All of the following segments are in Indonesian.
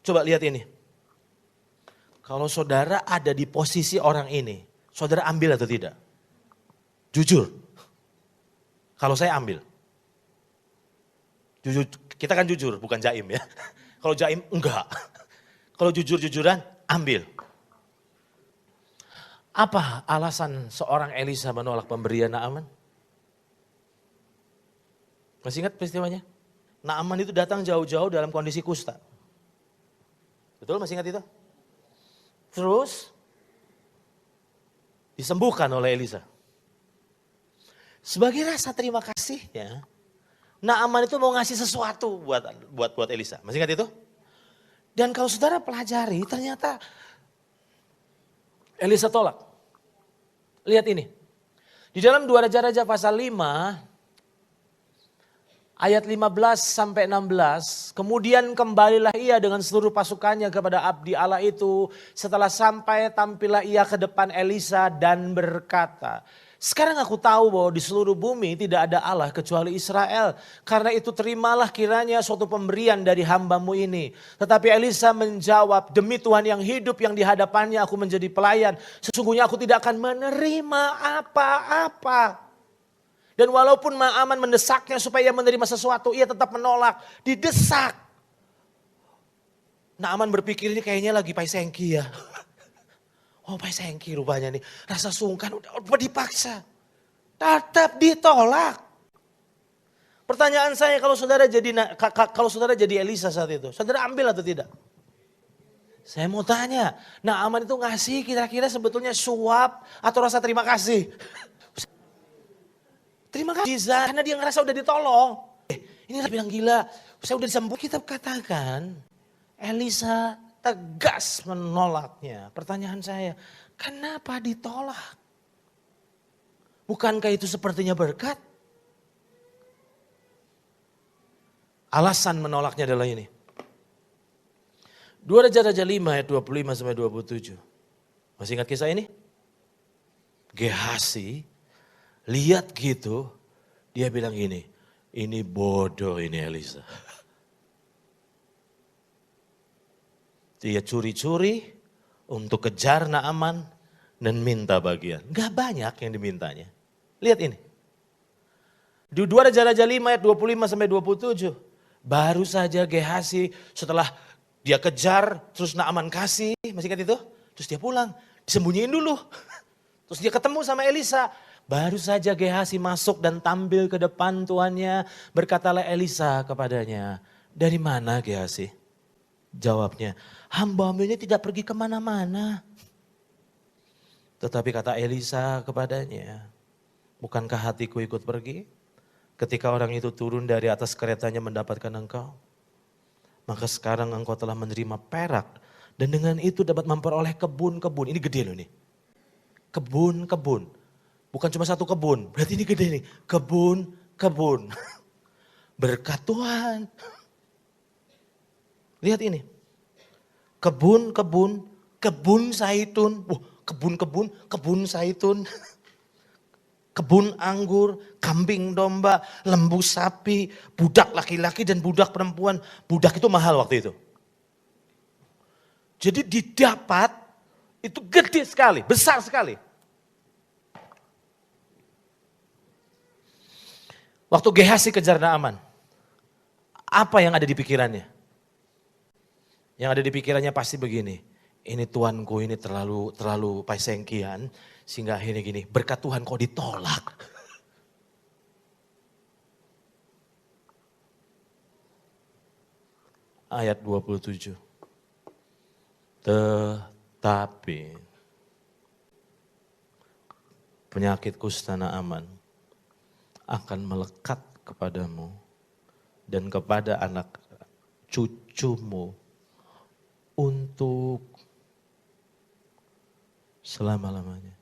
Coba lihat ini. Kalau saudara ada di posisi orang ini, saudara ambil atau tidak? Jujur. Kalau saya ambil. Jujur, kita kan jujur, bukan jaim ya. Kalau jaim, enggak. Kalau jujur-jujuran, ambil. Apa alasan seorang Elisa menolak pemberian Naaman? Masih ingat peristiwanya? Naaman itu datang jauh-jauh dalam kondisi kusta. Betul, masih ingat itu? Terus disembuhkan oleh Elisa. Sebagai rasa terima kasihnya, Naaman itu mau ngasih sesuatu buat Elisa. Masih ingat itu? Dan kalau saudara pelajari, ternyata Elisa tolak. Lihat ini. Di dalam 2 Raja-Raja pasal 5, ayat 15 sampai 16, kemudian kembalilah ia dengan seluruh pasukannya kepada abdi Allah itu. Setelah sampai, tampillah ia ke depan Elisa dan berkata, sekarang aku tahu bahwa di seluruh bumi tidak ada Allah kecuali Israel. Karena itu terimalah kiranya suatu pemberian dari hambamu ini. Tetapi Elisa menjawab, demi Tuhan yang hidup yang di hadapannya aku menjadi pelayan. Sesungguhnya aku tidak akan menerima apa-apa. Dan walaupun Naaman mendesaknya supaya ia menerima sesuatu, ia tetap menolak. Didesak. Naaman berpikir ini kayaknya lagi paisengki ya. Oh paisengki rupanya nih. Rasa sungkan udah dipaksa. Tetap ditolak. Pertanyaan saya kalau saudara jadi Elisa saat itu. Saudara ambil atau tidak? Saya mau tanya. Naaman itu ngasih kira-kira sebetulnya suap atau rasa terima kasih? Terima kasih karena dia ngerasa udah ditolong. Ini bilang gila, saya udah disembuh. Kita katakan Elisa tegas menolaknya. Pertanyaan saya, kenapa ditolak? Bukankah itu sepertinya berkat? Alasan menolaknya adalah ini. 2 Raja-Raja 5 ayat 25 sampai 27. Masih ingat kisah ini? Gehasi lihat gitu, dia bilang gini, ini bodoh ini Elisa. Dia curi-curi untuk kejar Naaman dan minta bagian. Gak banyak yang dimintanya. Lihat ini. Di 2 Raja-Raja 5 ayat 25 sampai 27. Baru saja Gehasi setelah dia kejar, terus Naaman kasih, masih ingat itu? Terus dia pulang, disembunyiin dulu. Terus dia ketemu sama Elisa. Baru saja Gehasi masuk dan tampil ke depan tuannya. Berkatalah Elisa kepadanya, dari mana Gehasi? Jawabnya, hamba-mu ini tidak pergi kemana-mana. Tetapi kata Elisa kepadanya, bukankah hatiku ikut pergi? Ketika orang itu turun dari atas keretanya mendapatkan engkau. Maka sekarang engkau telah menerima perak. Dan dengan itu dapat memperoleh kebun-kebun. Ini gede loh nih. Kebun-kebun. Bukan cuma satu kebun. Berarti ini gede nih. Kebun-kebun. Berkat Tuhan. Lihat ini. Kebun-kebun. Kebun zaitun. Kebun zaitun. Kebun anggur, kambing domba, lembu sapi, budak laki-laki dan budak perempuan. Budak itu mahal waktu itu. Jadi didapat itu gede sekali, besar sekali. Waktu Gehasi kejar Naaman, apa yang ada di pikirannya? Yang ada di pikirannya pasti begini, ini tuanku ini terlalu paisengkian. Sehingga akhirnya gini, berkat Tuhan kok ditolak. Ayat 27. Tetapi penyakit kusta Naaman akan melekat kepadamu dan kepada anak cucumu untuk selama-lamanya.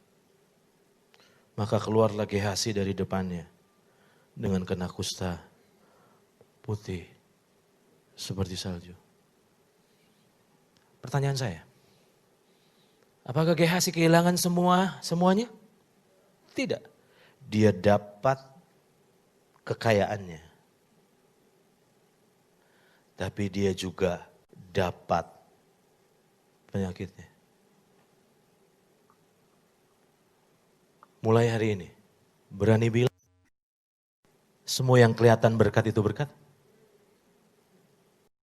Maka keluarlah Gehasi dari depannya dengan kena kusta putih seperti salju. Pertanyaan saya, apakah Gehasi kehilangan semuanya? Tidak. Dia dapat kekayaannya. Tapi dia juga dapat penyakitnya. Mulai hari ini, berani bilang, semua yang kelihatan berkat itu berkat,